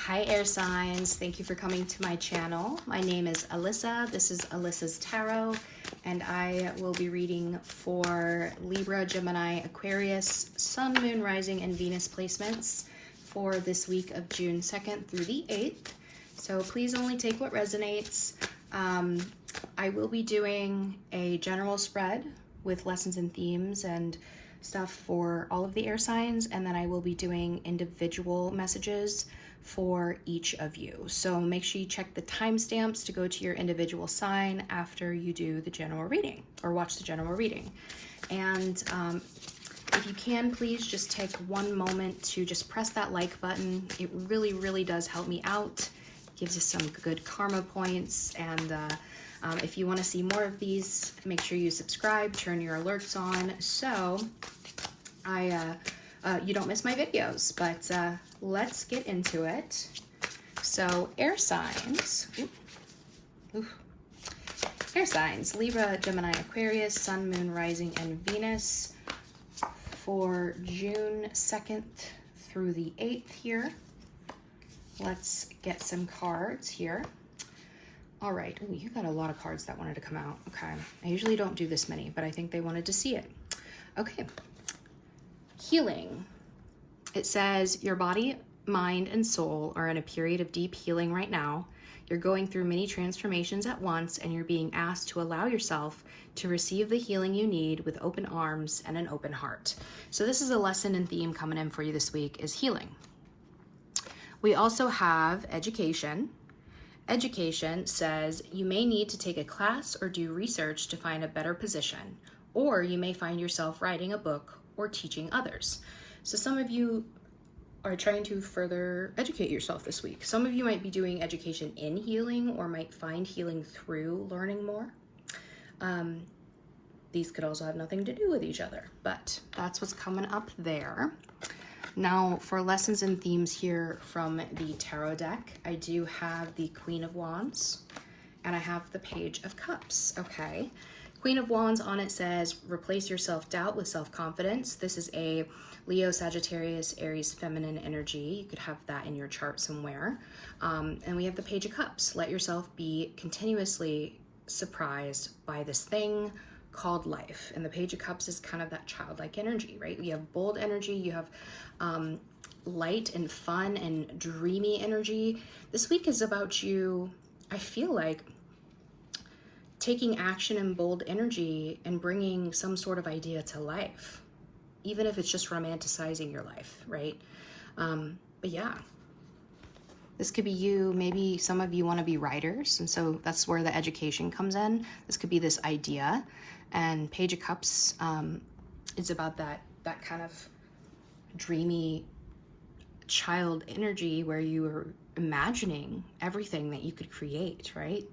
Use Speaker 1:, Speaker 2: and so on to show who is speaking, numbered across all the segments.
Speaker 1: Hi air signs, thank you for coming to my channel. My name is Alyssa, this is Alyssa's Tarot, and I will be reading for Libra, Gemini, Aquarius, Sun, Moon, Rising, and Venus placements for this week of June 2nd through the 8th. So please only take what resonates. I will be doing a general spread with lessons and themes and stuff for all of the air signs, and then I will be doing individual messages for each of you. So make sure you check the timestamps to go to your individual sign after you do the general reading or watch the general reading. And if you can, please just take one moment to just press that like button. It really, really does help me out. Gives us some good karma points. And if you want to see more of these, make sure you subscribe, turn your alerts on, so you don't miss my videos. But let's get into it. So air signs. Air signs, Libra, Gemini, Aquarius, Sun, Moon, Rising, and Venus for June 2nd through the 8th here. Let's get some cards here. All right. Ooh, you got a lot of cards that wanted to come out. Okay. I usually don't do this many, but I think they wanted to see it. Okay. Healing. It says your body, mind, and soul are in a period of deep healing right now. You're going through many transformations at once, and you're being asked to allow yourself to receive the healing you need with open arms and an open heart. So this is a lesson and theme coming in for you this week, is healing. We also have education. Education says you may need to take a class or do research to find a better position, or you may find yourself writing a book or teaching others. So some of you are trying to further educate yourself this week. Some of you might be doing education in healing or might find healing through learning more. These could also have nothing to do with each other, but that's what's coming up there. Now, for lessons and themes here from the tarot deck, I do have the Queen of Wands and I have the Page of Cups, okay? Queen of Wands on it says, replace your self-doubt with self-confidence. This is a Leo, Sagittarius, Aries, feminine energy. You could have that in your chart somewhere. And we have the Page of Cups. Let yourself be continuously surprised by this thing called life. And the Page of Cups is kind of that childlike energy, right? You have bold energy, you have light and fun and dreamy energy. This week is about you, I feel like, taking action and bold energy and bringing some sort of idea to life, even if it's just romanticizing your life, right? But yeah, this could be you. Maybe some of you want to be writers, and so that's where the education comes in. This could be this idea. And Page of Cups is about that kind of dreamy child energy where you are imagining everything that you could create, right?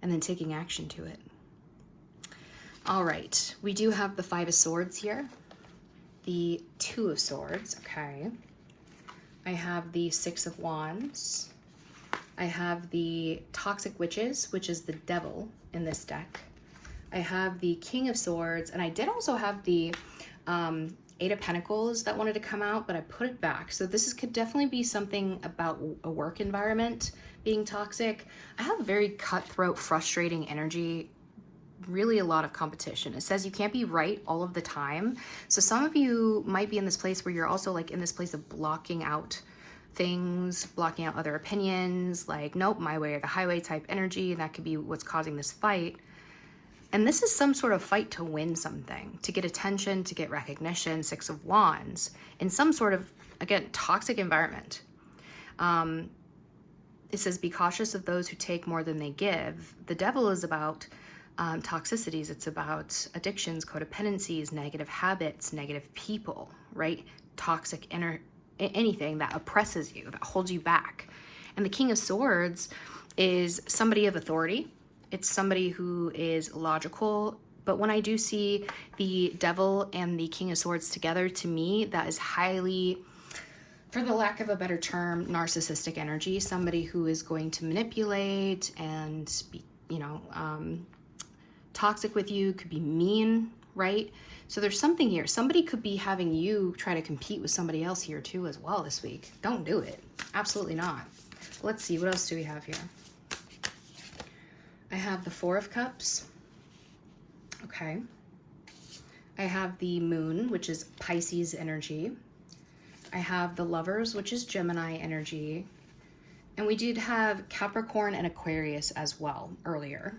Speaker 1: And then taking action to it. All right, we do have the Five of Swords here, the Two of Swords, okay. I have the Six of Wands. I have the Toxic Witches, which is the devil in this deck. I have the King of Swords, and I did also have the Eight of Pentacles that wanted to come out, but I put it back. So this could definitely be something about a work environment being toxic. I have very cutthroat, frustrating energy, really a lot of competition. It says you can't be right all of the time. So some of you might be in this place where you're also like in this place of blocking out things, blocking out other opinions, like, nope, my way or the highway type energy. That could be what's causing this fight. And this is some sort of fight to win something, to get attention, to get recognition, Six of Wands, in some sort of, again, toxic environment. It says, be cautious of those who take more than they give. The devil is about toxicities. It's about addictions, codependencies, negative habits, negative people, right? Toxic anything that oppresses you, that holds you back. And the King of Swords is somebody of authority. It's somebody who is logical. But when I do see the devil and the King of Swords together, to me, that is highly, for the lack of a better term, narcissistic energy. Somebody who is going to manipulate and be, toxic with you, could be mean, right? So there's something here. Somebody could be having you try to compete with somebody else here too as well this week. Don't do it. Absolutely not. Let's see, what else do we have here? I have the Four of Cups. Okay. I have the Moon, which is Pisces energy. I have the Lovers, which is Gemini energy. And we did have Capricorn and Aquarius as well earlier.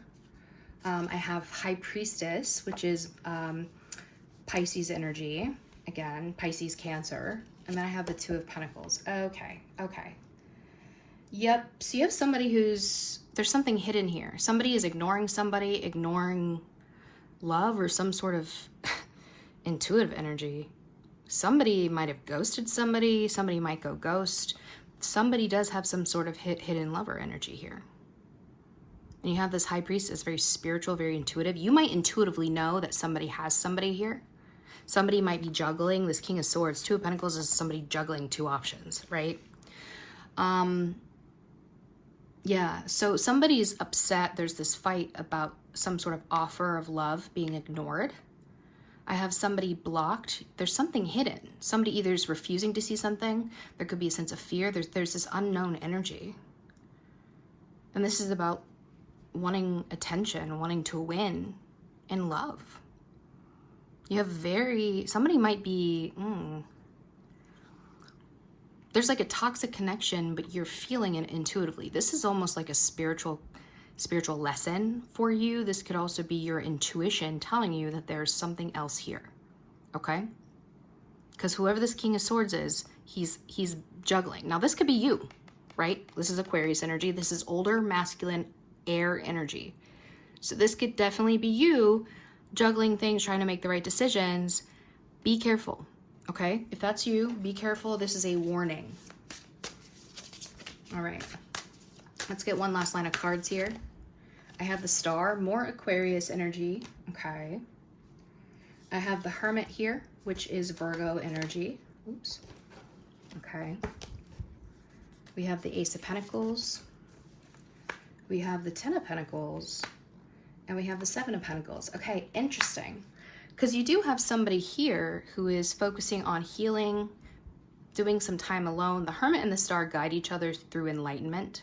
Speaker 1: I have High Priestess, which is Pisces energy. Again, Pisces Cancer. And then I have the Two of Pentacles. Okay, okay. Yep, so you have somebody there's something hidden here. Somebody is ignoring somebody, ignoring love or some sort of intuitive energy. Somebody might have ghosted somebody. Somebody might go ghost. Somebody does have some sort of hidden lover energy here. And you have this High Priestess, very spiritual, very intuitive. You might intuitively know that somebody has somebody here. Somebody might be juggling. This King of Swords, Two of Pentacles is somebody juggling two options, right? Yeah, so somebody's upset. There's this fight about some sort of offer of love being ignored. I have somebody blocked. There's something hidden. Somebody either is refusing to see something. There could be a sense of fear. There's this unknown energy. And this is about wanting attention, wanting to win in love. You have somebody might be, there's like a toxic connection, but you're feeling it intuitively. This is almost like a spiritual lesson for you. This could also be your intuition telling you that there's something else here, okay? Because whoever this King of Swords is, he's juggling. Now this could be you, right? This is Aquarius energy. This is older, masculine, air energy. So this could definitely be you juggling things, trying to make the right decisions. Be careful. Okay, if that's you, be careful. This is a warning. All right, let's get one last line of cards here. I have the Star, more Aquarius energy. Okay. I have the Hermit here, which is Virgo energy. Oops. Okay. We have the Ace of Pentacles. We have the Ten of Pentacles. And we have the Seven of Pentacles. Okay, interesting. Because you do have somebody here who is focusing on healing, doing some time alone. The Hermit and the Star guide each other through enlightenment.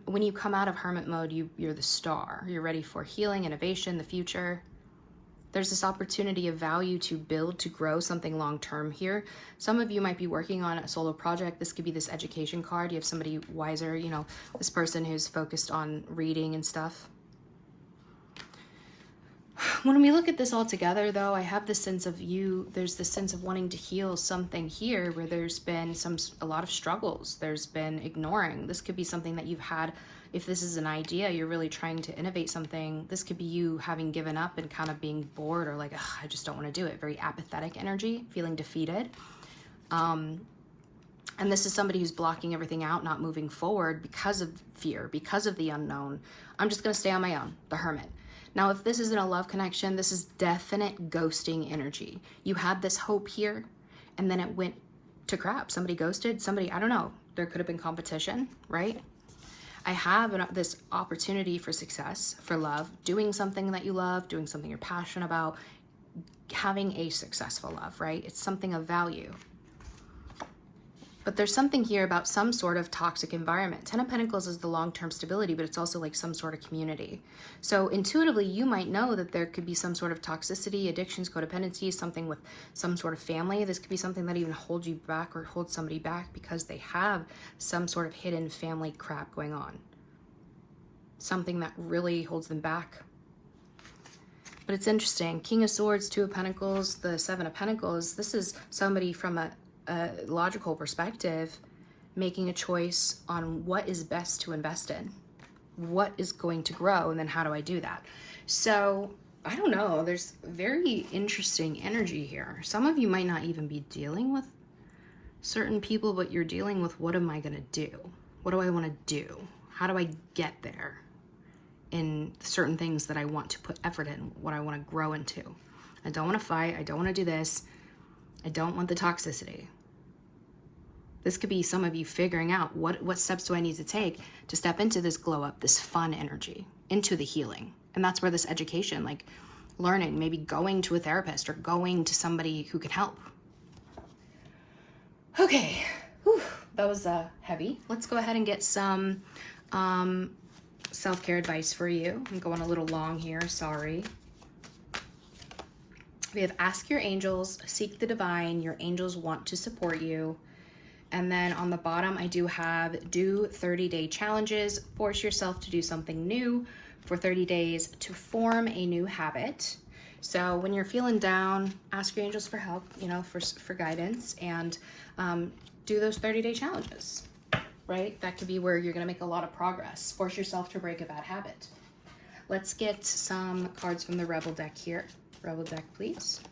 Speaker 1: When you come out of Hermit mode, you're the Star. You're ready for healing, innovation, the future. There's this opportunity of value to build, to grow something long-term here. Some of you might be working on a solo project. This could be this education card. You have somebody wiser, you know, this person who's focused on reading and stuff. When we look at this all together, though, I have this sense of there's this sense of wanting to heal something here where there's been a lot of struggles. There's been ignoring. This could be something that you've had. If this is an idea, you're really trying to innovate something. This could be you having given up and kind of being bored or like, I just don't want to do it. Very apathetic energy, feeling defeated. And this is somebody who's blocking everything out, not moving forward because of fear, because of the unknown. I'm just going to stay on my own, the Hermit. Now, if this isn't a love connection, this is definite ghosting energy. You had this hope here, and then it went to crap. Somebody ghosted, somebody, I don't know. There could have been competition, right? I have this opportunity for success, for love, doing something that you love, doing something you're passionate about, having a successful love, right? It's something of value. But there's something here about some sort of toxic environment. Ten of Pentacles is the long-term stability, but it's also like some sort of community. So intuitively, you might know that there could be some sort of toxicity, addictions, codependency, something with some sort of family. This could be something that even holds you back or holds somebody back because they have some sort of hidden family crap going on. Something that really holds them back. But it's interesting. King of Swords, Two of Pentacles, the Seven of Pentacles. This is somebody from a logical perspective making a choice on what is best to invest in, what is going to grow, and then how do I do that. So I don't know, there's very interesting energy here. Some of you might not even be dealing with certain people, but you're dealing with, what am I going to do? What do I want to do? How do I get there in certain things that I want to put effort in, what I want to grow into? I don't want to fight. I don't want to do this. I don't want the toxicity. This could be some of you figuring out what steps do I need to take to step into this glow up, this fun energy, into the healing. And that's where this education, like learning, maybe going to a therapist or going to somebody who can help. Okay, whew, that was heavy. Let's go ahead and get some self-care advice for you. I'm going a little long here, sorry. We have ask your angels, seek the divine, your angels want to support you. And then on the bottom, I do have do 30-day challenges, force yourself to do something new for 30 days to form a new habit. So when you're feeling down, ask your angels for help, you know, for guidance, and do those 30-day challenges, right? That could be where you're gonna make a lot of progress. Force yourself to break a bad habit. Let's get some cards from the Rebel deck here. Rebel deck, please.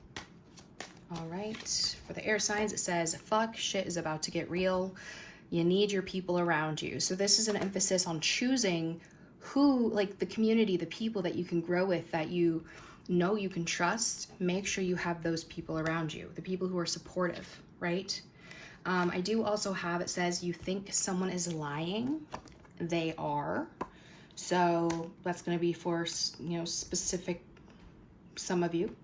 Speaker 1: All right, for the air signs, it says, fuck, shit is about to get real. You need your people around you. So this is an emphasis on choosing who, like the community, the people that you can grow with, that you know you can trust. Make sure you have those people around you, the people who are supportive, right? I do also have, it says, you think someone is lying. They are. So that's going to be for, you know, specific, some of you.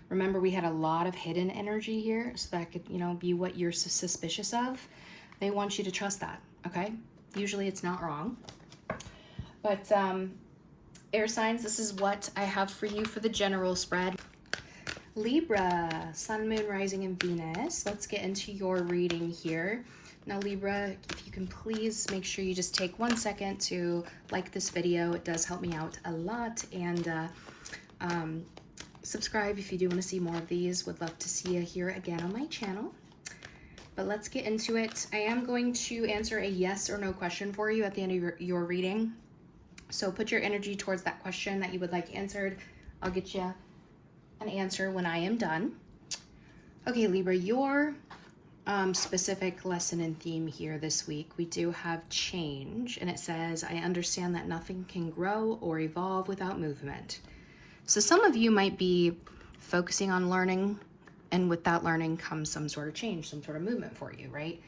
Speaker 1: Remember, we had a lot of hidden energy here, so that could, you know, be what you're suspicious of. They want you to trust that, okay? Usually it's not wrong. But air signs, this is what I have for you for the general spread. Libra, Sun, Moon, Rising, and Venus. Let's get into your reading here. Now, Libra, if you can please make sure you just take 1 second to like this video. It does help me out a lot. And subscribe if you do want to see more of these. Would love to see you here again on my channel. But let's get into it. I am going to answer a yes or no question for you at the end of your reading. So put your energy towards that question that you would like answered. I'll get you an answer when I am done. Okay, Libra, your specific lesson and theme here this week, we do have change. And it says, I understand that nothing can grow or evolve without movement. So some of you might be focusing on learning, and with that learning comes some sort of change, some sort of movement for you, right?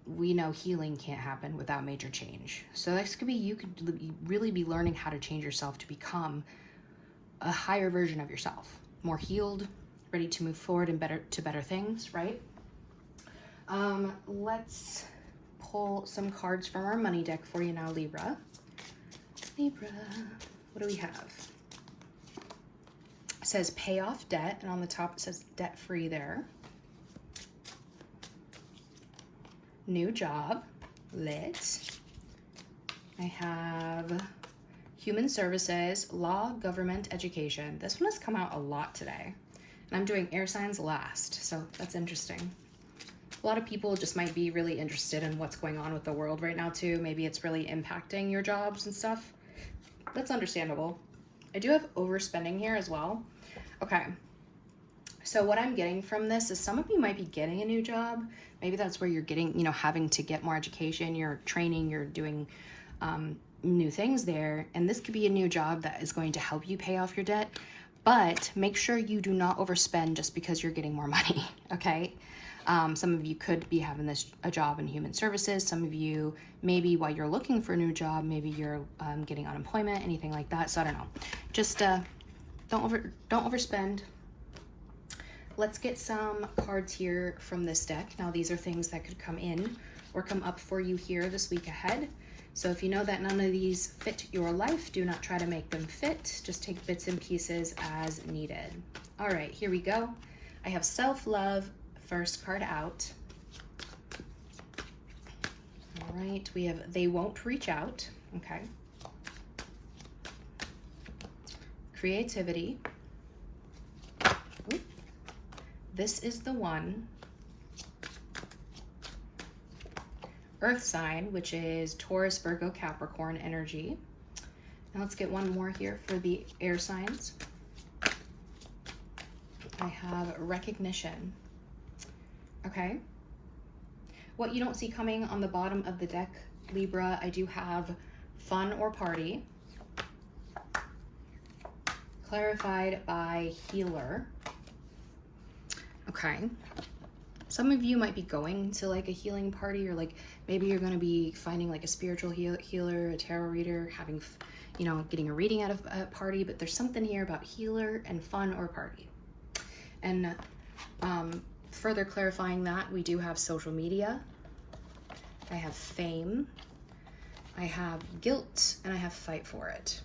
Speaker 1: We know healing can't happen without major change. So this could be, you could really be learning how to change yourself to become a higher version of yourself, more healed, ready to move forward and better things, right? Let's pull some cards from our money deck for you now, Libra. Libra, what do we have? It says pay off debt, and on the top it says debt free there. New job, lit. I have human services, law, government, education. This one has come out a lot today. And I'm doing air signs last, so that's interesting. A lot of people just might be really interested in what's going on with the world right now too. Maybe it's really impacting your jobs and stuff. That's understandable. I do have overspending here as well. Okay, so what I'm getting from this is some of you might be getting a new job. Maybe that's where you're getting, you know, having to get more education, you're training, you're doing new things there. And this could be a new job that is going to help you pay off your debt. But make sure you do not overspend just because you're getting more money, okay? Some of you could be having a job in human services. Some of you, maybe while you're looking for a new job, maybe you're getting unemployment, anything like that. So I don't know. Just don't overspend. Let's get some cards here from this deck. Now, these are things that could come in or come up for you here this week ahead. So if you know that none of these fit your life, do not try to make them fit. Just take bits and pieces as needed. All right, here we go. I have self-love, first card out. All right, we have they won't reach out. Okay. Creativity. Oop. This is the one. Earth sign, which is Taurus, Virgo, Capricorn energy. Now let's get one more here for the air signs. I have recognition. Okay. What you don't see coming on the bottom of the deck, Libra, I do have fun or party. Clarified by healer. Okay. Some of you might be going to like a healing party, or like maybe you're going to be finding like a spiritual healer, a tarot reader, having, you know, getting a reading out of a party, but there's something here about healer and fun or party. And further clarifying that, we do have social media. I have fame, I have guilt, and I have fight for it.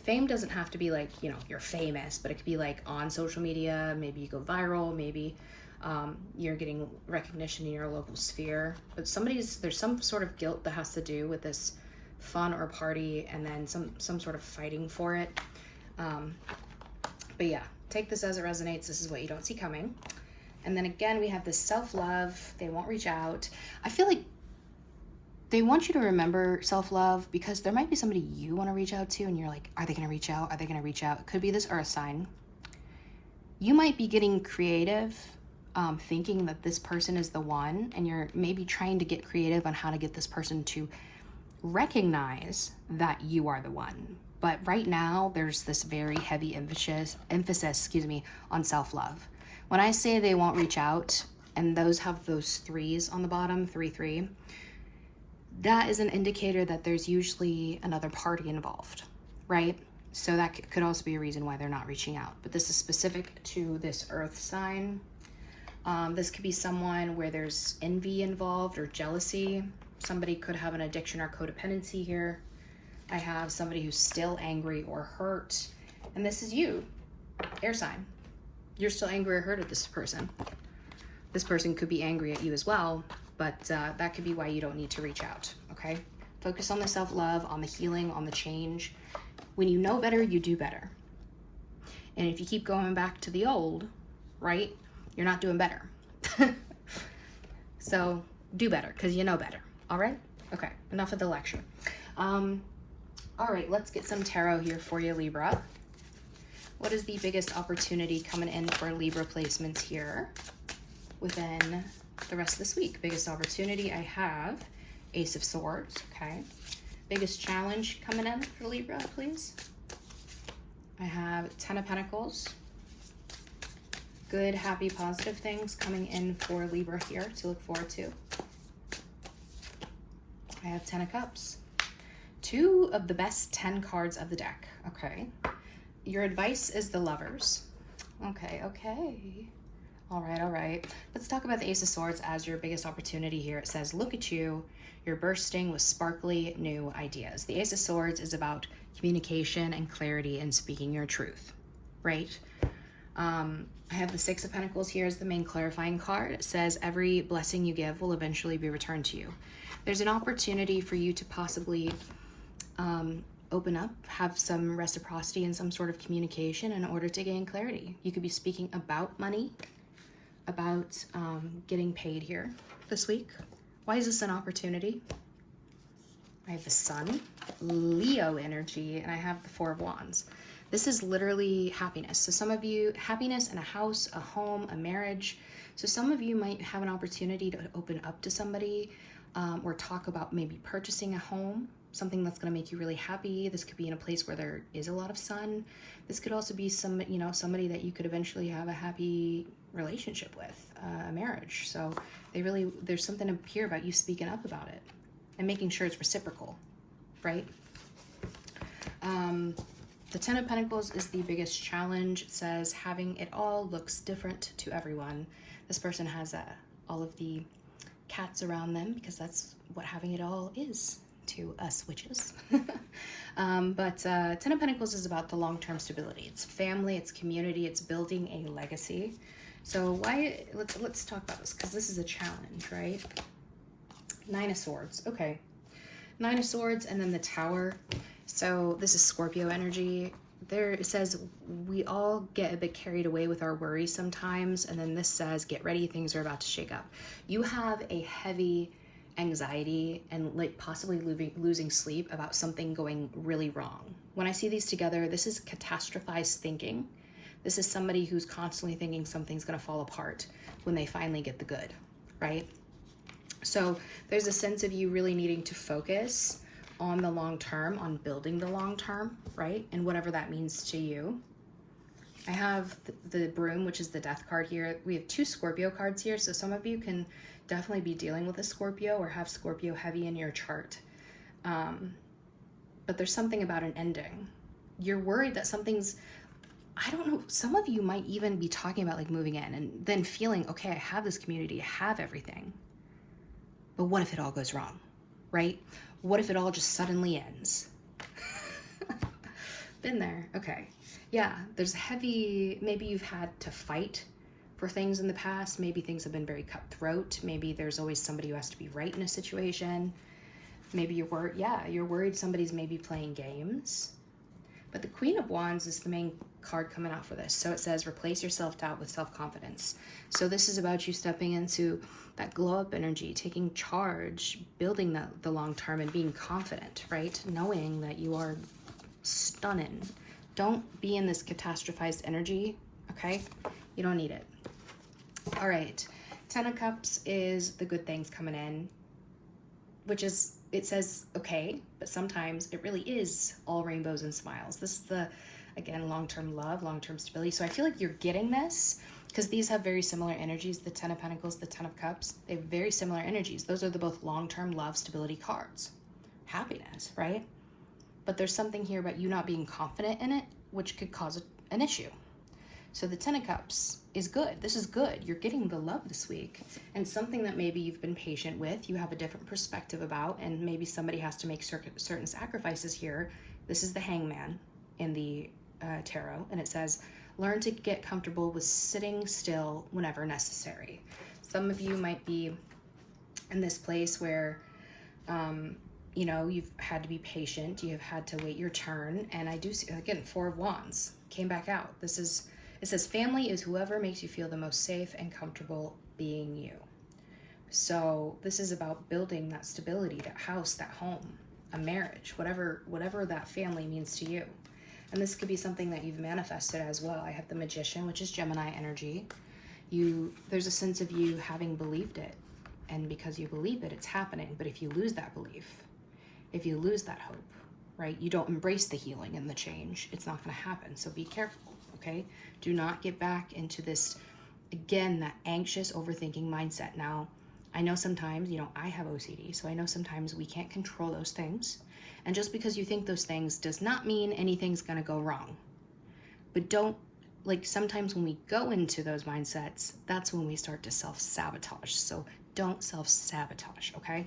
Speaker 1: Fame doesn't have to be like, you know, you're famous, but it could be like on social media, maybe you go viral, maybe you're getting recognition in your local sphere. But there's some sort of guilt that has to do with this fun or party, and then some sort of fighting for it. But yeah, take this as it resonates. This is what you don't see coming. And then again, we have this self-love. They won't reach out. I feel like they want you to remember self-love, because there might be somebody you want to reach out to and you're like, are they going to reach out? Are they going to reach out? It could be this earth sign. You might be getting creative, thinking that this person is the one, and you're maybe trying to get creative on how to get this person to recognize that you are the one. But right now, there's this very heavy emphasis, on self-love. When I say they won't reach out, and those have those threes on the bottom, 3-3, that is an indicator that there's usually another party involved, right? So that could also be a reason why they're not reaching out. But this is specific to this earth sign. This could be someone where there's envy involved or jealousy. Somebody could have an addiction or codependency here. I have somebody who's still angry or hurt. And this is you, air sign. You're still angry or hurt at this person. This person could be angry at you as well, but that could be why you don't need to reach out, okay? Focus on the self-love, on the healing, on the change. When you know better, you do better. And if you keep going back to the old, right, you're not doing better. So do better, because you know better, all right? Okay, enough of the lecture. All right, let's get some tarot here for you, Libra. What is the biggest opportunity coming in for Libra placements here within the rest of this week? Biggest opportunity, I have Ace of Swords, okay. Biggest challenge coming in for Libra, please. I have 10 of Pentacles. Good, happy, positive things coming in for Libra here to look forward to. I have 10 of Cups. 2 of the best 10 cards of the deck, okay. Your advice is the Lovers. Okay. All right. Let's talk about the Ace of Swords as your biggest opportunity here. It says, look at you. You're bursting with sparkly new ideas. The Ace of Swords is about communication and clarity and speaking your truth, right? I have the Six of Pentacles here as the main clarifying card. It says, every blessing you give will eventually be returned to you. There's an opportunity for you to possibly open up, have some reciprocity and some sort of communication in order to gain clarity. You could be speaking about money, about getting paid here this week. Why is this an opportunity? I have the Sun, Leo energy, and I have the Four of Wands. This is literally happiness. So some of you, happiness in a house, a home, a marriage. So some of you might have an opportunity to open up to somebody or talk about maybe purchasing a home, something that's going to make you really happy. This could be in a place where there is a lot of sun. This could also be somebody that you could eventually have a happy relationship with, a marriage. So there's something up here about you speaking up about it and making sure it's reciprocal, right? The Ten of Pentacles is the biggest challenge. It says having it all looks different to everyone. This person has all of the cats around them because that's what having it all is to us witches. But Ten of Pentacles is about the long-term stability. It's family, it's community, it's building a legacy. So let's talk about this, because this is a challenge, right? Nine of Swords, okay. Nine of Swords and then the Tower. So this is Scorpio energy. There it says we all get a bit carried away with our worries sometimes, and then this says get ready, things are about to shake up. You have a heavy anxiety and like possibly losing sleep about something going really wrong. When I see these together, this is catastrophized thinking. This is somebody who's constantly thinking something's going to fall apart when they finally get the good, right? So there's a sense of you really needing to focus on the long term, on building the long term, right? And whatever that means to you. I have the Broom, which is the Death card here. We have 2 Scorpio cards here, so some of you can definitely be dealing with a Scorpio or have Scorpio heavy in your chart. But there's something about an ending. You're worried that something's, I don't know, some of you might even be talking about like moving in and then feeling, okay, I have this community, I have everything. But what if it all goes wrong, right? What if it all just suddenly ends? Been there. Okay. Yeah, there's heavy, maybe you've had to fight for things in the past. Maybe things have been very cutthroat. Maybe there's always somebody who has to be right in a situation. Maybe you're worried somebody's maybe playing games. But the Queen of Wands is the main card coming out for this. So it says, replace your self-doubt with self-confidence. So this is about you stepping into that glow-up energy, taking charge, building the long-term, and being confident, right? Knowing that you are stunning. Don't be in this catastrophized energy, okay? You don't need it. All right. 10 of Cups is the good things coming in, which is, it says, okay, but sometimes it really is all rainbows and smiles. This is the, again, long-term love, long-term stability. So I feel like you're getting this because these have very similar energies. The 10 of Pentacles, the 10 of Cups, they have very similar energies. Those are the both long-term love, stability cards. Happiness, right? But there's something here about you not being confident in it, which could cause an issue. So the 10 of Cups is good. This is good. You're getting the love this week. And something that maybe you've been patient with, you have a different perspective about, and maybe somebody has to make certain sacrifices here. This is the Hangman in the tarot, and it says, learn to get comfortable with sitting still whenever necessary. Some of you might be in this place where, you know, you've had to be patient. You've had to wait your turn. And I do see, again, 4 of Wands came back out. It says family is whoever makes you feel the most safe and comfortable being you. So this is about building that stability, that house, that home, a marriage, whatever that family means to you. And this could be something that you've manifested as well. I have the Magician, which is Gemini energy. There's a sense of you having believed it. And because you believe it, it's happening. But if you lose that belief, if you lose that hope, right, you don't embrace the healing and the change, it's not going to happen. So be careful, okay? Do not get back into this, again, that anxious overthinking mindset. Now, I know sometimes, you know, I have OCD, so I know sometimes we can't control those things. And just because you think those things does not mean anything's going to go wrong. But don't, like, sometimes when we go into those mindsets, that's when we start to self-sabotage. So don't self-sabotage, okay?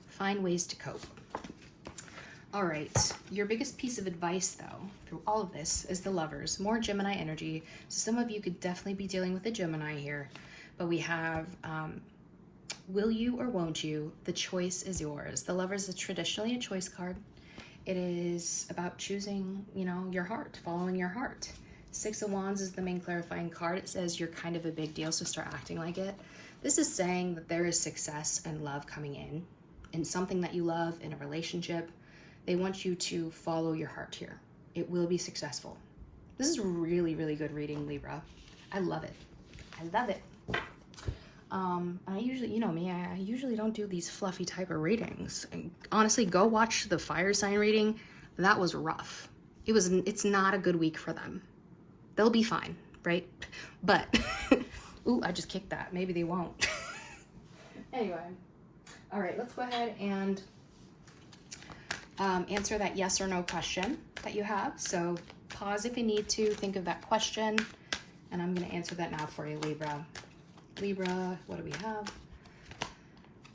Speaker 1: Find ways to cope. All right, your biggest piece of advice, though, through all of this is the Lovers. More Gemini energy. So some of you could definitely be dealing with a Gemini here. But we have, will you or won't you? The choice is yours. The Lovers is traditionally a choice card. It is about choosing, you know, your heart, following your heart. 6 of Wands is the main clarifying card. It says you're kind of a big deal, so start acting like it. This is saying that there is success and love coming in something that you love, in a relationship. They want you to follow your heart here. It will be successful. This is really, really good reading, Libra. I love it. I love it. I usually, you know me, I usually don't do these fluffy type of readings. And honestly, go watch the fire sign reading. That was rough. It's not a good week for them. They'll be fine, right? But, ooh, I just kicked that. Maybe they won't. Anyway, all right, let's go ahead and answer that yes or no question that you have. So pause if you need to, think of that question, and I'm going to answer that now for you, Libra. Libra, what do we have?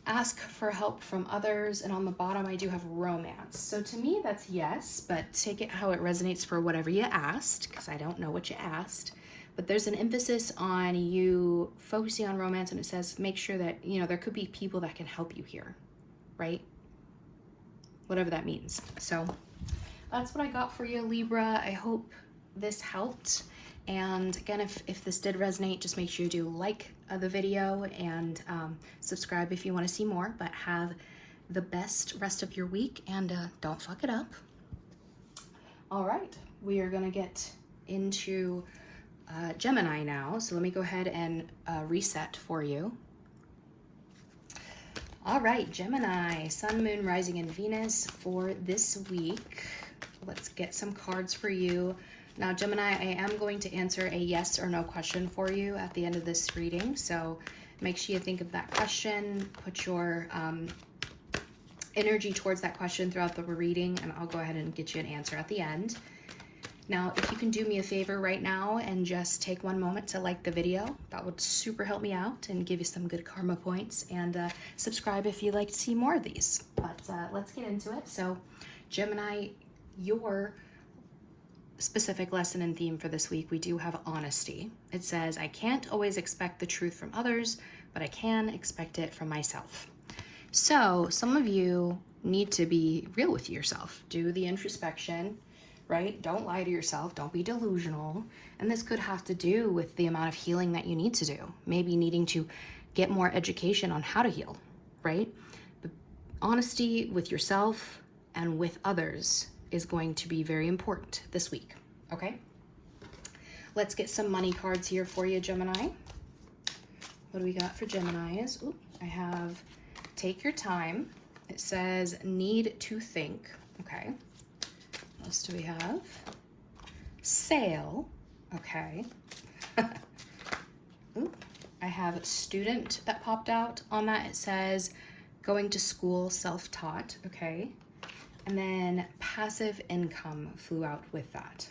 Speaker 1: Ask for help from others, and on the bottom I do have romance. So to me that's yes, but take it how it resonates for whatever you asked, because I don't know what you asked. But there's an emphasis on you focusing on romance, and it says make sure that, you know, there could be people that can help you here, right? Whatever that means. So that's what I got for you, Libra. I hope this helped. And again, if this did resonate, just make sure you do like the video and subscribe if you want to see more. But have the best rest of your week, and don't fuck it up. All right, we are going to get into Gemini now. So let me go ahead and reset for you. All right, Gemini, Sun, Moon, Rising, and Venus for this week. Let's get some cards for you. Now, Gemini, I am going to answer a yes or no question for you at the end of this reading. So make sure you think of that question, put your energy towards that question throughout the reading, and I'll go ahead and get you an answer at the end. Now, if you can do me a favor right now and just take one moment to like the video, that would super help me out and give you some good karma points, and subscribe if you'd like to see more of these. But let's get into it. So Gemini, your specific lesson and theme for this week, we do have honesty. It says, I can't always expect the truth from others, but I can expect it from myself. So some of you need to be real with yourself. Do the introspection, right? Don't lie to yourself. Don't be delusional. And this could have to do with the amount of healing that you need to do. Maybe needing to get more education on how to heal, right? But honesty with yourself and with others is going to be very important this week, okay? Let's get some money cards here for you, Gemini. What do we got for Geminis? Ooh, I have take your time. It says need to think, okay. What else do we have? Sale, okay. Ooh, I have a student that popped out on that. It says going to school, self-taught, okay. And then passive income flew out with that.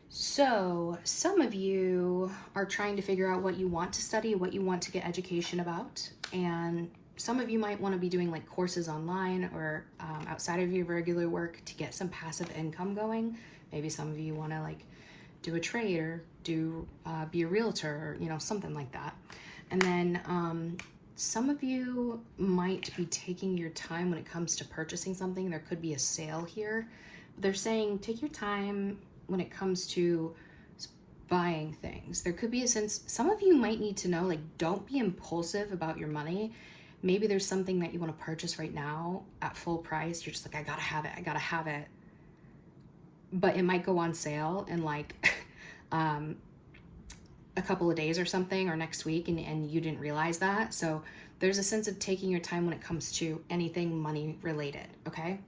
Speaker 1: So some of you are trying to figure out what you want to study, what you want to get education about. And some of you might want to be doing like courses online or outside of your regular work to get some passive income going. Maybe some of you want to like do a trade or do be a realtor, or, you know, something like that. And then some of you might be taking your time when it comes to purchasing something. There could be a sale here. They're saying take your time when it comes to buying things. There could be a sense, some of you might need to know, like, don't be impulsive about your money. Maybe there's something that you want to purchase right now at full price. You're just like, I gotta have it, I gotta have it. But it might go on sale in like a couple of days or something, or next week, and you didn't realize that. So there's a sense of taking your time when it comes to anything money related, okay?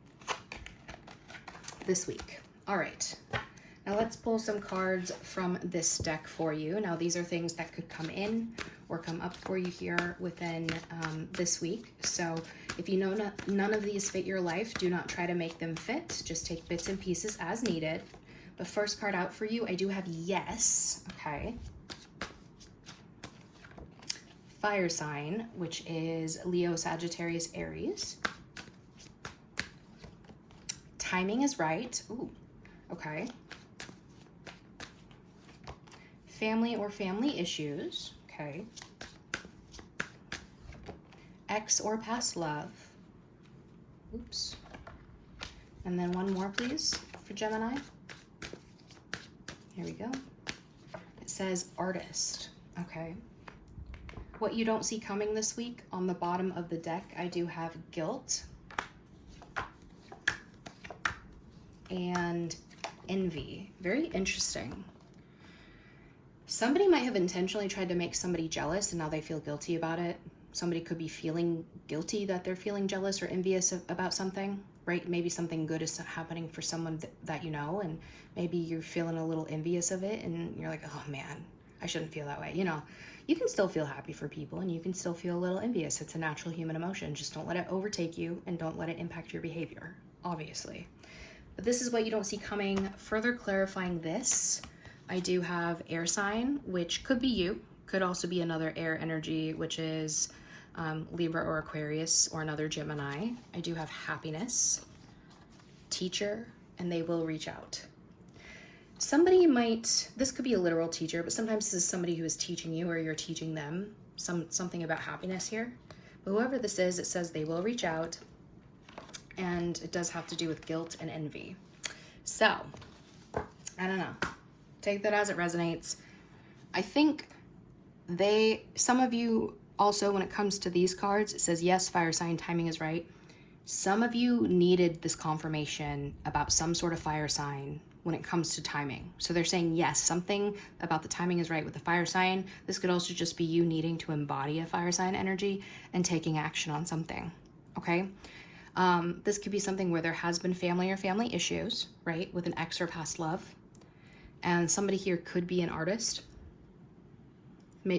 Speaker 1: This week. All right. Now let's pull some cards from this deck for you. Now these are things that could come in or come up for you here within this week. So if you know none of these fit your life, do not try to make them fit. Just take bits and pieces as needed. The first card out for you, I do have yes, okay. Fire sign, which is Leo, Sagittarius, Aries. Timing is right. Ooh, okay. Family or family issues, okay. Ex or past love. Oops. And then one more, please, for Gemini. Here we go. It says artist, okay. What you don't see coming this week, on the bottom of the deck, I do have guilt and envy. Very interesting. Somebody might have intentionally tried to make somebody jealous and now they feel guilty about it. Somebody could be feeling guilty that they're feeling jealous or envious about something, right? Maybe something good is happening for someone that you know, and maybe you're feeling a little envious of it and you're like, oh man, I shouldn't feel that way. You know, you can still feel happy for people and you can still feel a little envious. It's a natural human emotion. Just don't let it overtake you and don't let it impact your behavior, obviously. But this is what you don't see coming. Further clarifying this, I do have air sign, which could be you, could also be another air energy, which is Libra or Aquarius or another Gemini. I do have happiness, teacher, and they will reach out. Somebody might, this could be a literal teacher, but sometimes this is somebody who is teaching you or you're teaching them something about happiness here. But whoever this is, it says they will reach out, and it does have to do with guilt and envy. So, I don't know. Take that as it resonates. I think some of you also, when it comes to these cards, it says, yes, fire sign, timing is right. Some of you needed this confirmation about some sort of fire sign when it comes to timing. So they're saying, yes, something about the timing is right with the fire sign. This could also just be you needing to embody a fire sign energy and taking action on something, okay? This could be something where there has been family or family issues, right? With an ex or past love. And somebody here could be an artist.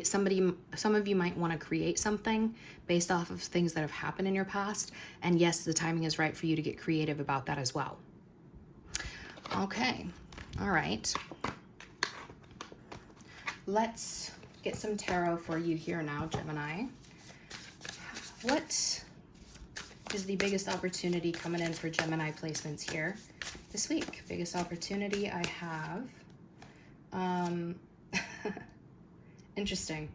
Speaker 1: Some of you might want to create something based off of things that have happened in your past. And yes, the timing is right for you to get creative about that as well. Okay, All right. Let's get some tarot for you here now, Gemini. What is the biggest opportunity coming in for Gemini placements here this week? Biggest opportunity I have. Interesting.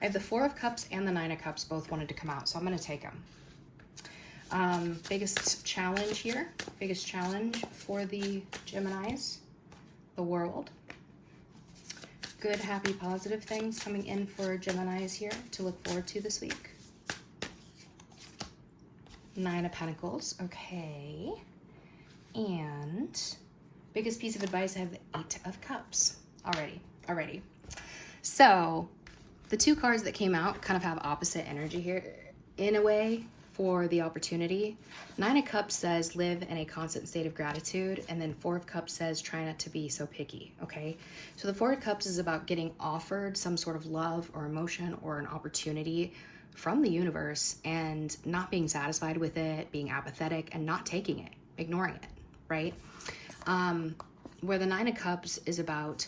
Speaker 1: I have the Four of Cups and the Nine of Cups both wanted to come out, so I'm going to take them. Biggest challenge here, biggest challenge for the Geminis, the world. Good, happy, positive things coming in for Geminis here to look forward to this week. Nine of Pentacles, okay. And biggest piece of advice, I have the Eight of Cups. Alrighty. So the two cards that came out kind of have opposite energy here in a way for the opportunity. Nine of Cups says live in a constant state of gratitude, and then Four of Cups says try not to be so picky, okay? So the Four of Cups is about getting offered some sort of love or emotion or an opportunity from the universe and not being satisfied with it, being apathetic and not taking it, ignoring it, right? Where the Nine of Cups is about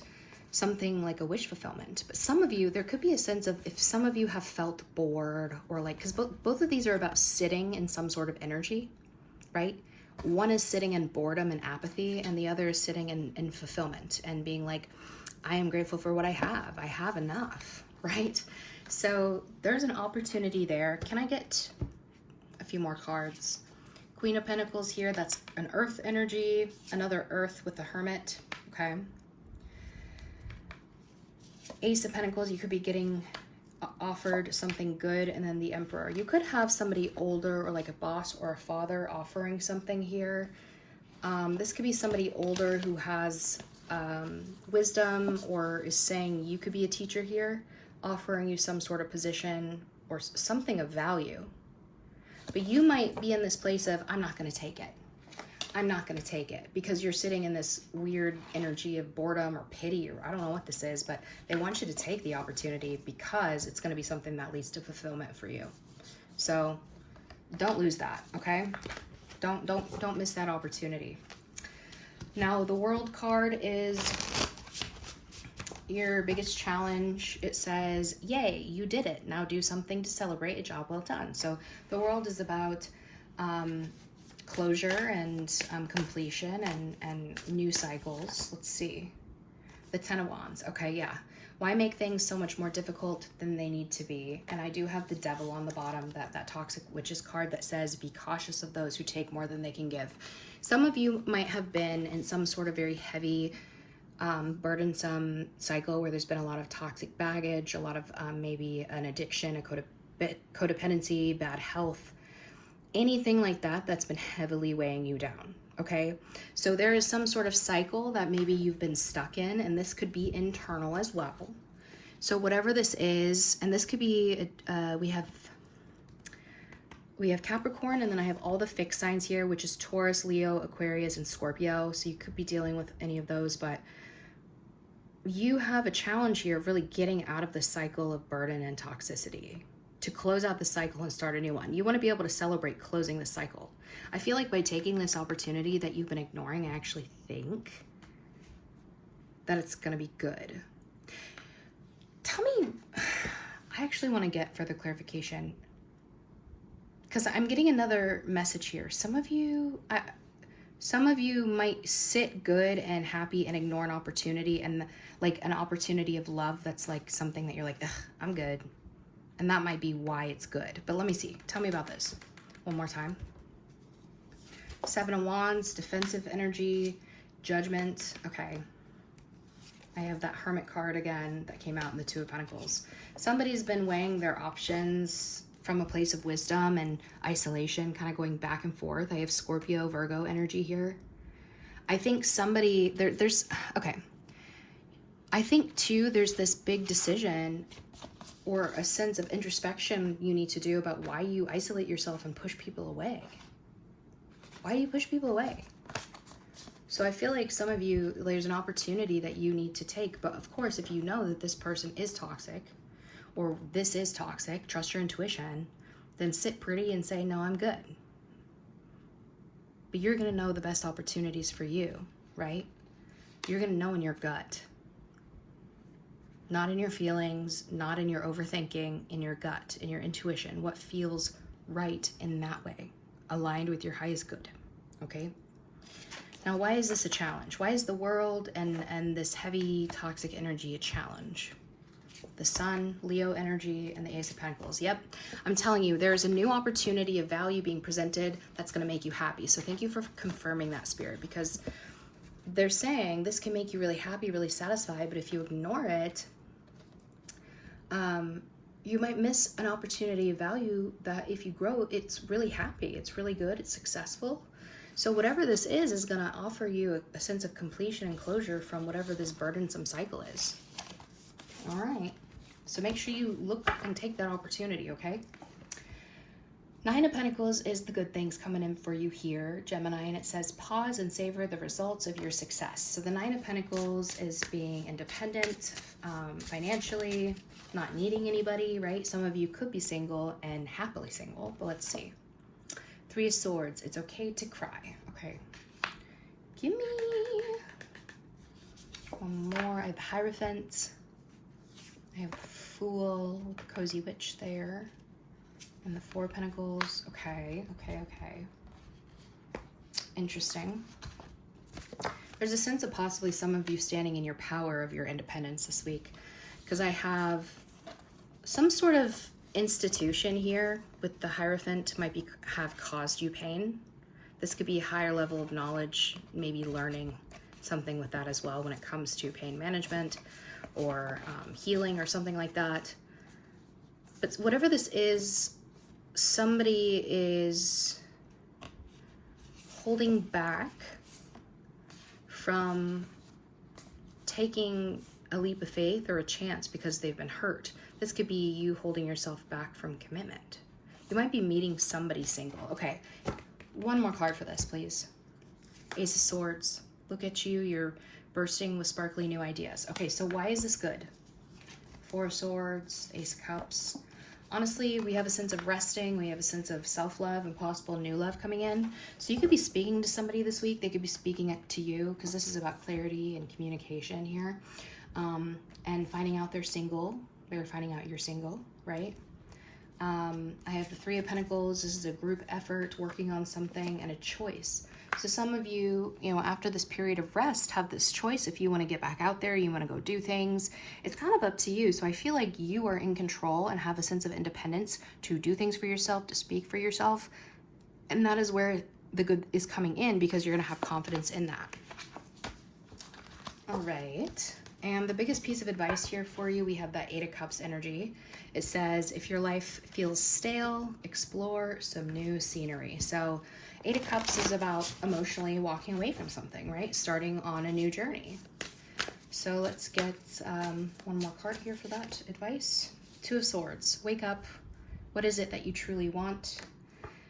Speaker 1: something like a wish fulfillment. But some of you, there could be a sense of, if some of you have felt bored or like, because both of these are about sitting in some sort of energy, right? One is sitting in boredom and apathy, and the other is sitting in fulfillment and being like, I am grateful for what I have enough, right? So there's an opportunity there. Can I get a few more cards? Queen of Pentacles here, that's an earth energy, another earth with the Hermit, okay? Ace of Pentacles, you could be getting offered something good, and then the Emperor. You could have somebody older or like a boss or a father offering something here. This could be somebody older who has wisdom or is saying you could be a teacher here, offering you some sort of position or something of value. But you might be in this place of, I'm not going to take it. I'm not going to take it, because you're sitting in this weird energy of boredom or pity, or I don't know what this is, but they want you to take the opportunity because it's going to be something that leads to fulfillment for you. So don't lose that, okay? Don't miss that opportunity. Now the World card is your biggest challenge. It says, yay, you did it. Now do something to celebrate a job well done. So the World is about closure and completion and new cycles. Let's see. The Ten of Wands. Okay, yeah. Why make things so much more difficult than they need to be? And I do have the Devil on the bottom, that Toxic Witches card that says, be cautious of those who take more than they can give. Some of you might have been in some sort of very heavy, burdensome cycle where there's been a lot of toxic baggage, a lot of maybe an addiction, a codependency, bad health, anything like that that's been heavily weighing you down, okay? So there is some sort of cycle that maybe you've been stuck in, and this could be internal as well. So whatever this is, and this could be, we have Capricorn, and then I have all the fixed signs here, which is Taurus, Leo, Aquarius, and Scorpio. So you could be dealing with any of those, but you have a challenge here of really getting out of the cycle of burden and toxicity, to close out the cycle and start a new one. You want to be able to celebrate closing the cycle. I feel like by taking this opportunity that you've been ignoring, I actually think that it's going to be good. Tell me, I actually want to get further clarification, because I'm getting another message here. Some of you might sit good and happy and ignore an opportunity, and like an opportunity of love that's like something that you're like, ugh, I'm good. And that might be why it's good. But let me see. Tell me about this one more time. Seven of Wands, defensive energy, judgment. Okay. I have that Hermit card again that came out in the Two of Pentacles. Somebody's been weighing their options from a place of wisdom and isolation, kind of going back and forth. I have Scorpio, Virgo energy here. I think somebody, okay. I think too, there's this big decision or a sense of introspection you need to do about why you isolate yourself and push people away. Why do you push people away? So I feel like some of you, there's an opportunity that you need to take. But of course, if you know that this person is toxic or this is toxic, trust your intuition, then sit pretty and say, no, I'm good. But you're going to know the best opportunities for you, right? You're going to know in your gut. Not in your feelings, not in your overthinking, in your gut, in your intuition, what feels right in that way, aligned with your highest good, okay? Now, why is this a challenge? Why is the world and this heavy toxic energy a challenge? The Sun, Leo energy, and the Ace of Pentacles. Yep, I'm telling you, there's a new opportunity of value being presented that's going to make you happy. So thank you for confirming that, Spirit, because they're saying this can make you really happy, really satisfied, but if you ignore it, you might miss an opportunity of value that if you grow, it's really happy, it's really good, it's successful. So whatever this is going to offer you a sense of completion and closure from whatever this burdensome cycle is. All right. So make sure you look and take that opportunity, okay? Nine of Pentacles is the good things coming in for you here, Gemini, and it says pause and savor the results of your success. So the Nine of Pentacles is being independent financially, not needing anybody, right? Some of you could be single and happily single, but let's see. Three of Swords, it's okay to cry. Okay. Give me one more. I have Hierophant. I have Fool, Cozy Witch there. And the Four of Pentacles. Okay. Interesting. There's a sense of possibly some of you standing in your power of your independence this week. Because I have some sort of institution here with the Hierophant have caused you pain. This could be a higher level of knowledge, maybe learning something with that as well when it comes to pain management or healing or something like that. But whatever this is, somebody is holding back from taking a leap of faith or a chance because they've been hurt. This could be you holding yourself back from commitment. You might be meeting somebody single. Okay, one more card for this, please. Ace of Swords. Look at you. You're bursting with sparkly new ideas. Okay, so why is this good? Four of Swords, Ace of Cups. Honestly, we have a sense of resting. We have a sense of self-love and possible new love coming in. So you could be speaking to somebody this week. They could be speaking to you because this is about clarity and communication here. And finding out they're single. They're finding out you're single, right? I have the Three of Pentacles. This is a group effort, working on something, and a choice. So some of you, after this period of rest, have this choice. If you want to get back out there, you want to go do things, it's kind of up to you. So I feel like you are in control and have a sense of independence to do things for yourself, to speak for yourself. And that is where the good is coming in because you're going to have confidence in that. All right. And the biggest piece of advice here for you, we have that Eight of Cups energy. It says, if your life feels stale, explore some new scenery. So Eight of Cups is about emotionally walking away from something, right? Starting on a new journey. So let's get one more card here for that advice. Two of Swords, wake up. What is it that you truly want?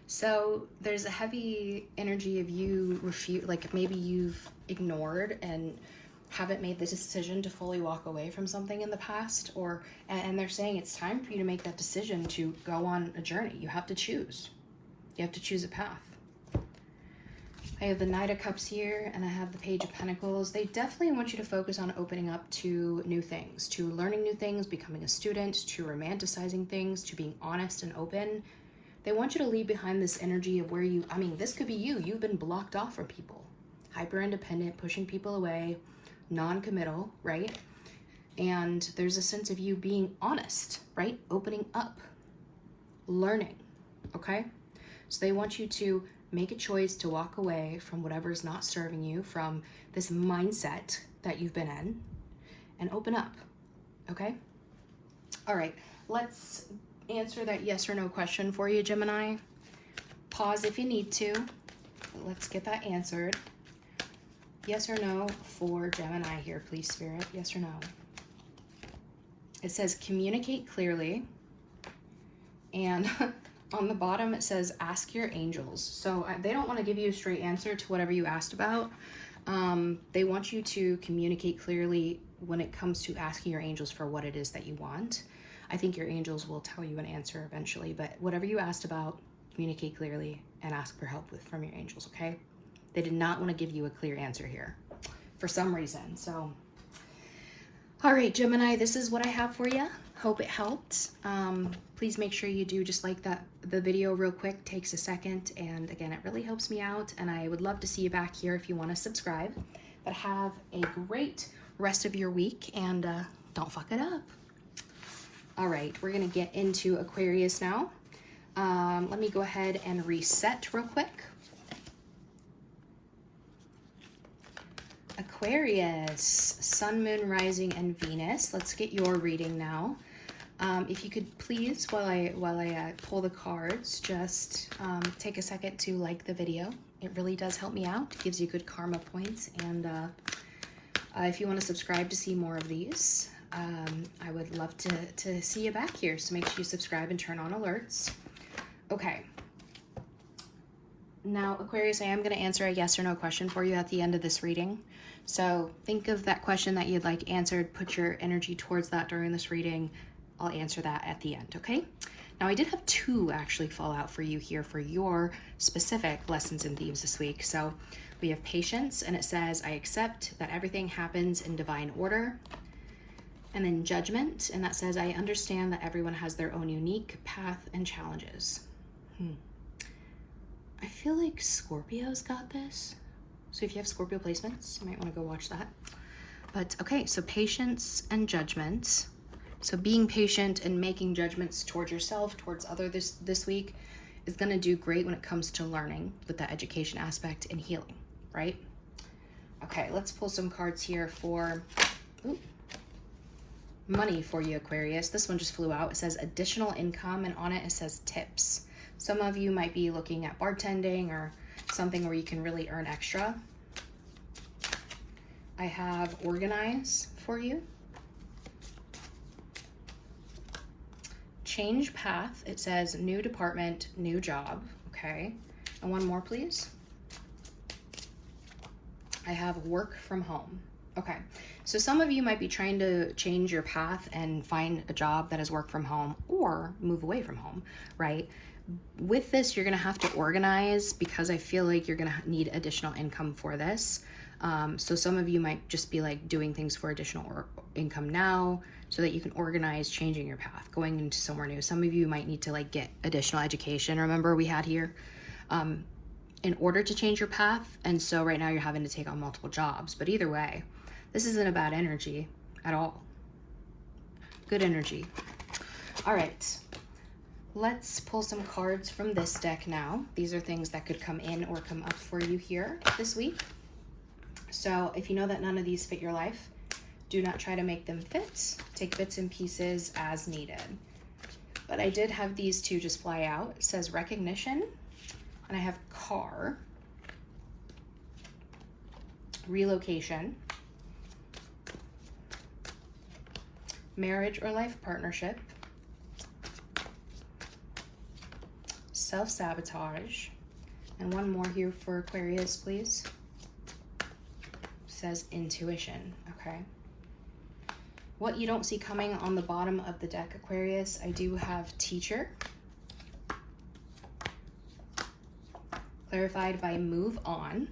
Speaker 1: So there's a heavy energy of you like maybe you've ignored and haven't made the decision to fully walk away from something in the past, and they're saying it's time for you to make that decision to go on a journey. You have to choose. You have to choose a path. I have the Knight of Cups here, and I have the Page of Pentacles. They definitely want you to focus on opening up to new things, to learning new things, becoming a student, to romanticizing things, to being honest and open. They want you to leave behind this energy of where this could be you. You've been blocked off from people. Hyper independent, pushing people away, non-committal, right? And there's a sense of you being honest, right? Opening up, learning, okay? So they want you to make a choice to walk away from whatever is not serving you, from this mindset that you've been in, and open up, okay? All right, let's answer that yes or no question for you, Gemini. Pause if you need to. Let's get that answered. Yes or no for Gemini here, please, Spirit. Yes or no? It says communicate clearly. And on the bottom, it says ask your angels. So they don't want to give you a straight answer to whatever you asked about. They want you to communicate clearly when it comes to asking your angels for what it is that you want. I think your angels will tell you an answer eventually, but whatever you asked about, communicate clearly and ask for help from your angels, okay? They did not want to give you a clear answer here. for some reason. So, all right, Gemini, this is what I have for you. Hope it helped. Please make sure you do just like that. The video real quick takes a second. And again, it really helps me out. And I would love to see you back here if you want to subscribe. But have a great rest of your week and don't fuck it up. All right, we're going to get into Aquarius now. Let me go ahead and reset real quick. Aquarius, Sun, Moon, Rising, and Venus. Let's get your reading now. If you could please, while I pull the cards, just take a second to like the video. It really does help me out. It gives you good karma points. And if you want to subscribe to see more of these, I would love to see you back here. So make sure you subscribe and turn on alerts. Okay. Now, Aquarius, I am going to answer a yes or no question for you at the end of this reading. So think of that question that you'd like answered. Put your energy towards that during this reading. I'll answer that at the end, okay? Now, I did have 2 actually fall out for you here for your specific lessons and themes this week. So we have patience, and it says, I accept that everything happens in divine order. And then judgment, and that says, I understand that everyone has their own unique path and challenges. I feel like Scorpio's got this. So if you have Scorpio placements, you might want to go watch that. But okay, so patience and judgment. So being patient and making judgments towards yourself, towards others this week is going to do great when it comes to learning with that education aspect and healing, right? Okay, let's pull some cards here for money for you, Aquarius. This one just flew out. It says additional income, and on it says tips. Some of you might be looking at bartending or something where you can really earn extra. I have organize for you. Change path. It says new department, new job. Okay. And one more, please. I have work from home. Okay. So some of you might be trying to change your path and find a job that is work from home or move away from home, right? With this, you're going to have to organize because I feel like you're going to need additional income for this. So some of you might just be like doing things for additional income now so that you can organize changing your path, going into somewhere new. Some of you might need to like get additional education. Remember we had here in order to change your path. And so right now you're having to take on multiple jobs. But either way, this isn't a bad energy at all. Good energy. All right. Let's pull some cards from this deck now. These are things that could come in or come up for you here this week. So if you know that none of these fit your life, do not try to make them fit. Take bits and pieces as needed. But I did have these 2 just fly out. It says recognition, and I have car, relocation, marriage or life partnership, self-sabotage, and one more here for Aquarius, please. It says intuition, okay? What you don't see coming on the bottom of the deck, Aquarius, I do have teacher, clarified by move on.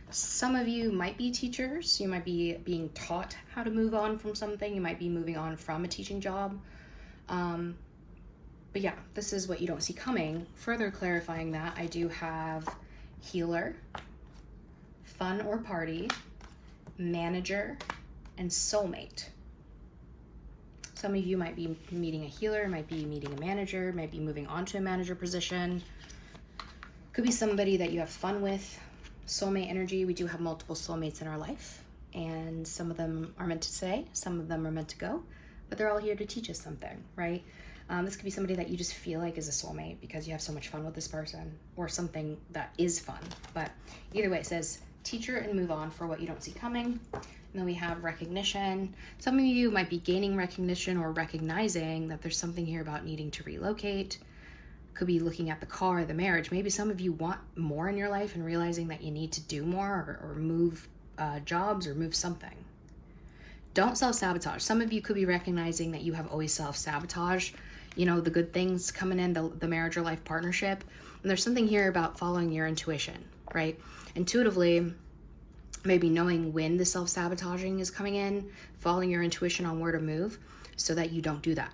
Speaker 1: Some of you might be teachers. You might be being taught how to move on from something. You might be moving on from a teaching job. But yeah, this is what you don't see coming. Further clarifying that, I do have healer, fun or party, manager, and soulmate. Some of you might be meeting a healer, might be meeting a manager, might be moving on to a manager position. Could be somebody that you have fun with. Soulmate energy, we do have multiple soulmates in our life, and some of them are meant to stay, some of them are meant to go, but they're all here to teach us something, right? This could be somebody that you just feel like is a soulmate because you have so much fun with this person, or something that is fun. But either way, it says teacher and move on for what you don't see coming. And then we have recognition. Some of you might be gaining recognition or recognizing that there's something here about needing to relocate. Could be looking at the car or the marriage. Maybe some of you want more in your life and realizing that you need to do more or move jobs or move something. Don't self-sabotage. Some of you could be recognizing that you have always self-sabotage, you know, the good things coming in, the marriage or life partnership. And there's something here about following your intuition, right? Intuitively, maybe knowing when the self-sabotaging is coming in, following your intuition on where to move so that you don't do that,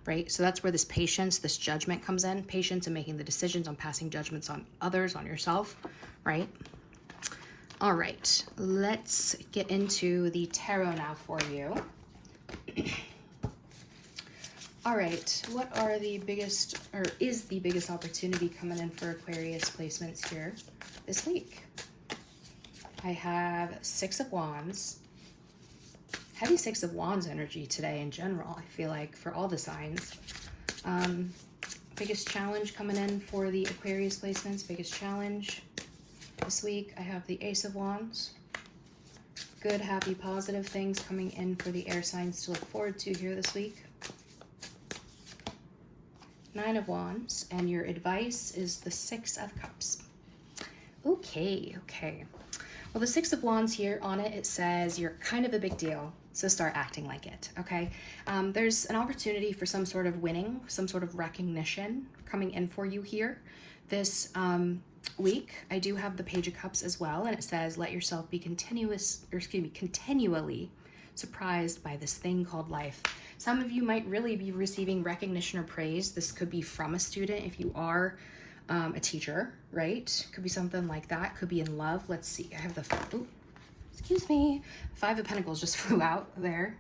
Speaker 1: right? So that's where this patience, this judgment comes in. Patience in making the decisions, on passing judgments on others, on yourself, right? All right, let's get into the tarot now for you. All right, what are the biggest, or is the biggest opportunity coming in for Aquarius placements here this week? I have Six of Wands. Heavy Six of Wands energy today in general, I feel like, for all the signs. Biggest challenge coming in for the Aquarius placements, biggest challenge this week, I have the Ace of Wands. Good, happy, positive things coming in for the air signs to look forward to here this week. Nine of Wands, and your advice is the Six of Cups. Okay. Well, the Six of Wands here on it, it says you're kind of a big deal, so start acting like it, okay? There's an opportunity for some sort of winning, some sort of recognition coming in for you here. This week, I do have the Page of Cups as well, and it says, let yourself be continually surprised by this thing called life. Some of you might really be receiving recognition or praise. This could be from a student if you are a teacher, right? Could be something like that. Could be in love. Let's see. I have the, excuse me, Five of Pentacles just flew out there.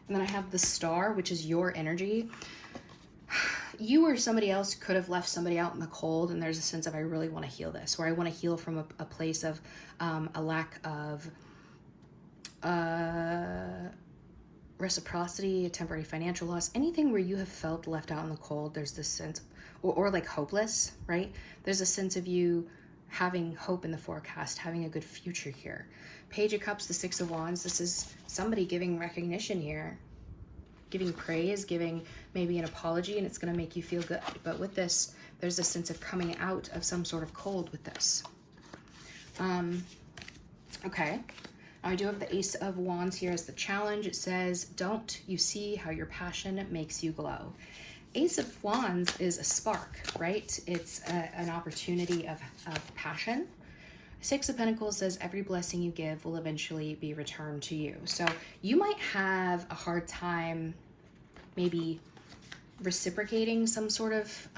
Speaker 1: And then I have the Star, which is your energy. You or somebody else could have left somebody out in the cold, and there's a sense of, I really want to heal this, or I want to heal from a place of a lack of reciprocity, a temporary financial loss, anything where you have felt left out in the cold. There's this sense, or like hopeless, right? There's a sense of you having hope in the forecast, having a good future here. Page of Cups, the Six of Wands, this is somebody giving recognition here, giving praise, giving maybe an apology, and it's going to make you feel good. But with this, there's a sense of coming out of some sort of cold with this. Okay. I do have the Ace of Wands here as the challenge. It says, don't you see how your passion makes you glow? Ace of Wands is a spark, right? It's an opportunity of passion. Six of Pentacles says, every blessing you give will eventually be returned to you. So you might have a hard time maybe reciprocating some sort of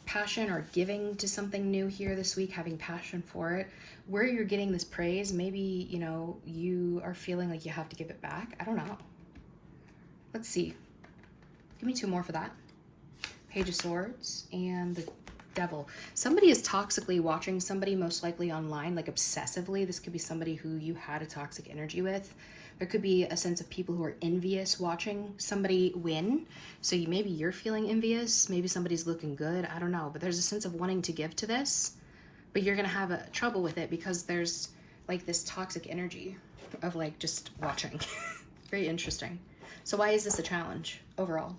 Speaker 1: passion or giving to something new here this week, having passion for it. Where you're getting this praise, maybe, you know, you are feeling like you have to give it back. I don't know. Let's see. Give me two more for that. Page of Swords and the Devil. Somebody is toxically watching somebody, most likely online, like obsessively. This could be somebody who you had a toxic energy with. There could be a sense of people who are envious watching somebody win. So maybe you're feeling envious. Maybe somebody's looking good. I don't know. But there's a sense of wanting to give to this. But you're going to have trouble with it because there's like this toxic energy of like just watching. Very interesting. So why is this a challenge overall?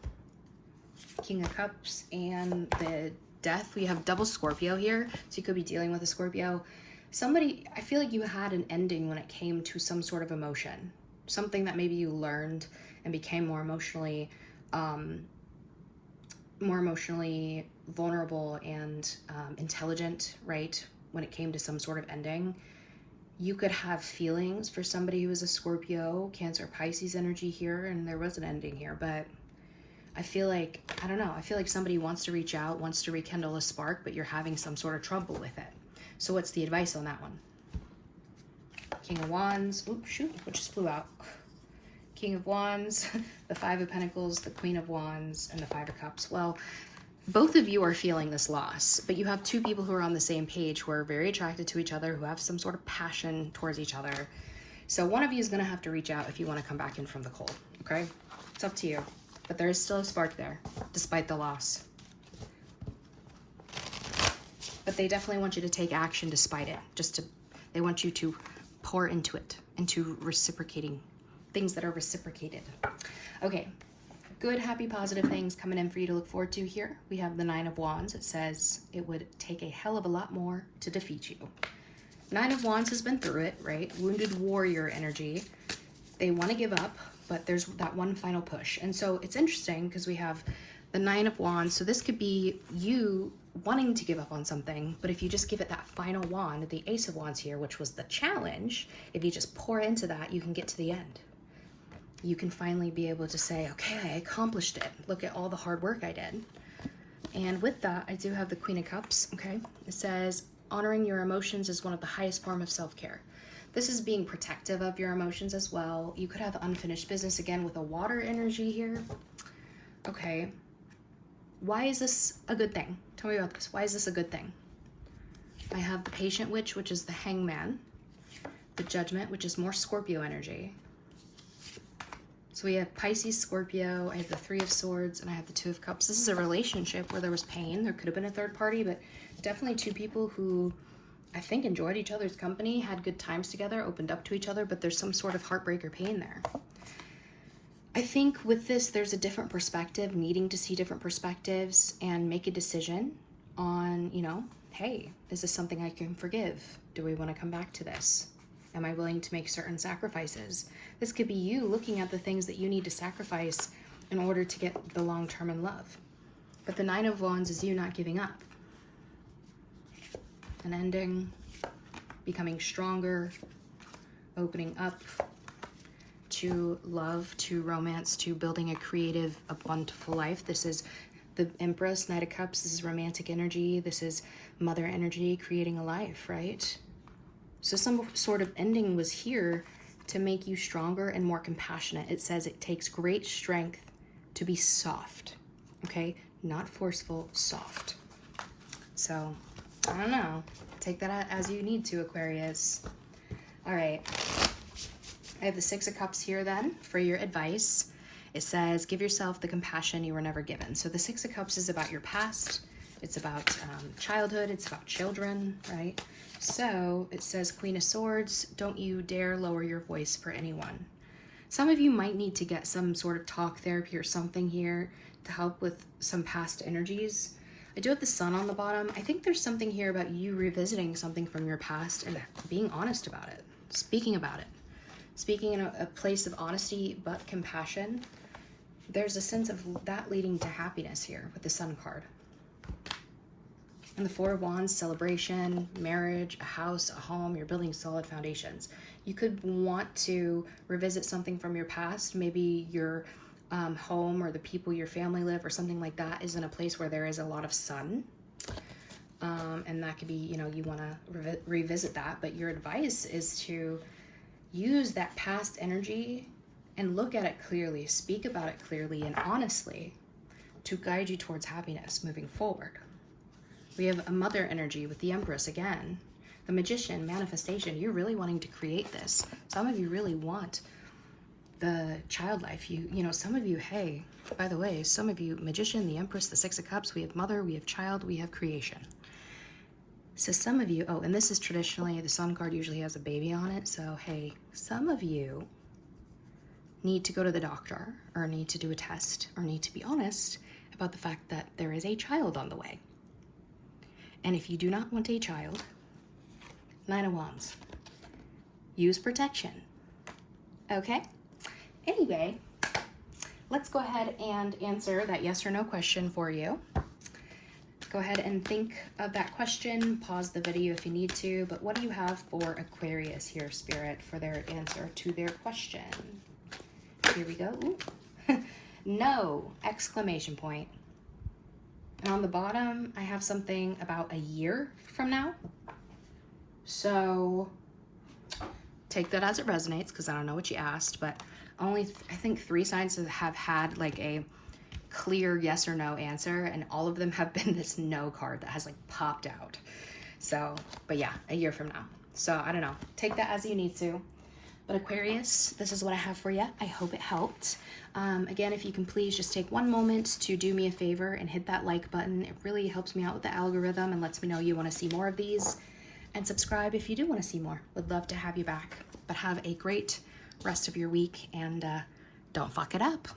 Speaker 1: King of Cups and the Death. We have double Scorpio here. So you could be dealing with a Scorpio. Somebody, I feel like you had an ending when it came to some sort of emotion. Something that maybe you learned and became more emotionally vulnerable and intelligent, right? When it came to some sort of ending. You could have feelings for somebody who is a Scorpio, Cancer, Pisces energy here, and there was an ending here, but I feel like, I don't know, I feel like somebody wants to reach out, wants to rekindle a spark, but you're having some sort of trouble with it. So what's the advice on that one? King of Wands, oops, shoot, which just flew out. King of Wands, the Five of Pentacles, the Queen of Wands, and the Five of Cups. Well, both of you are feeling this loss, but you have two people who are on the same page, who are very attracted to each other, who have some sort of passion towards each other. So one of you is going to have to reach out if you want to come back in from the cold, okay? It's up to you. But there is still a spark there, despite the loss. But they definitely want you to take action despite it. They want you to pour into it, into reciprocating things that are reciprocated. Okay, good, happy, positive things coming in for you to look forward to here. We have the Nine of Wands. It says it would take a hell of a lot more to defeat you. Nine of Wands has been through it, right? Wounded warrior energy. They want to give up, but there's that one final push. And so it's interesting because we have The Nine of Wands. So this could be you wanting to give up on something, but if you just give it that final wand, the Ace of Wands here, which was the challenge, if you just pour into that, you can get to the end. You can finally be able to say, okay, I accomplished it. Look at all the hard work I did. And with that, I do have the Queen of Cups, okay? It says, honoring your emotions is one of the highest form of self-care. This is being protective of your emotions as well. You could have unfinished business again with a water energy here. Okay. Why is this a good thing? Tell me about this. Why is this a good thing? I have the Patient Witch, which is the Hangman. The Judgment, which is more Scorpio energy. So we have Pisces, Scorpio, I have the Three of Swords, and I have the Two of Cups. This is a relationship where there was pain. There could have been a third party, but definitely two people who I think enjoyed each other's company, had good times together, opened up to each other, but there's some sort of heartbreak or pain there. I think with this, there's a different perspective, needing to see different perspectives and make a decision on, you know, hey, is this something I can forgive? Do we want to come back to this? Am I willing to make certain sacrifices? This could be you looking at the things that you need to sacrifice in order to get the long-term in love. But the Nine of Wands is you not giving up. An ending, becoming stronger, opening up to love, to romance, to building a creative, a wonderful life. This is the Empress, Knight of Cups. This is romantic energy. This is mother energy, creating a life, right? So some sort of ending was here to make you stronger and more compassionate. It says it takes great strength to be soft, okay? Not forceful, soft. So, I don't know. Take that as you need to, Aquarius. All right. I have the Six of Cups here then for your advice. It says, give yourself the compassion you were never given. So the Six of Cups is about your past. It's about childhood. It's about children, right? So it says, Queen of Swords, don't you dare lower your voice for anyone. Some of you might need to get some sort of talk therapy or something here to help with some past energies. I do have the Sun on the bottom. I think there's something here about you revisiting something from your past and being honest about it, speaking about it. Speaking in a place of honesty but compassion. There's a sense of that leading to happiness here with the Sun card. And the Four of Wands, celebration, marriage, a house, a home, you're building solid foundations. You could want to revisit something from your past. Maybe your home or the people your family live or something like that is in a place where there is a lot of sun. And that could be, you know, you want to revisit that. But your advice is to use that past energy and look at it clearly, speak about it clearly and honestly to guide you towards happiness moving forward. We have a mother energy with the Empress again. The Magician, manifestation. You're really wanting to create this. Some of you really want the child life. You know, some of you, hey, by the way, some of you, Magician, the Empress, the Six of Cups, we have mother, we have child, we have creation. So some of you, oh, and this is traditionally, the Sun card usually has a baby on it. So, hey, some of you need to go to the doctor or need to do a test or need to be honest about the fact that there is a child on the way. And if you do not want a child, Nine of Wands, use protection. Okay? Anyway, let's go ahead and answer that yes or no question for you. Go ahead and think of that question. Pause the video if you need to. But what do you have for Aquarius here, Spirit, for their answer to their question? Here we go. No! Exclamation point. And on the bottom, I have something about a year from now. So take that as it resonates, because I don't know what you asked, but only, I think 3 signs have had like a clear yes or no answer, and all of them have been this no card that has like popped out. So, but yeah, a year from now. So I don't know, take that as you need to. But Aquarius, this is what I have for you. I hope it helped. Again, if you can please just take one moment to do me a favor and hit that like button. It really helps me out with the algorithm and lets me know you want to see more of these. And subscribe if you do want to see more. Would love to have you back. But have a great rest of your week and don't fuck it up.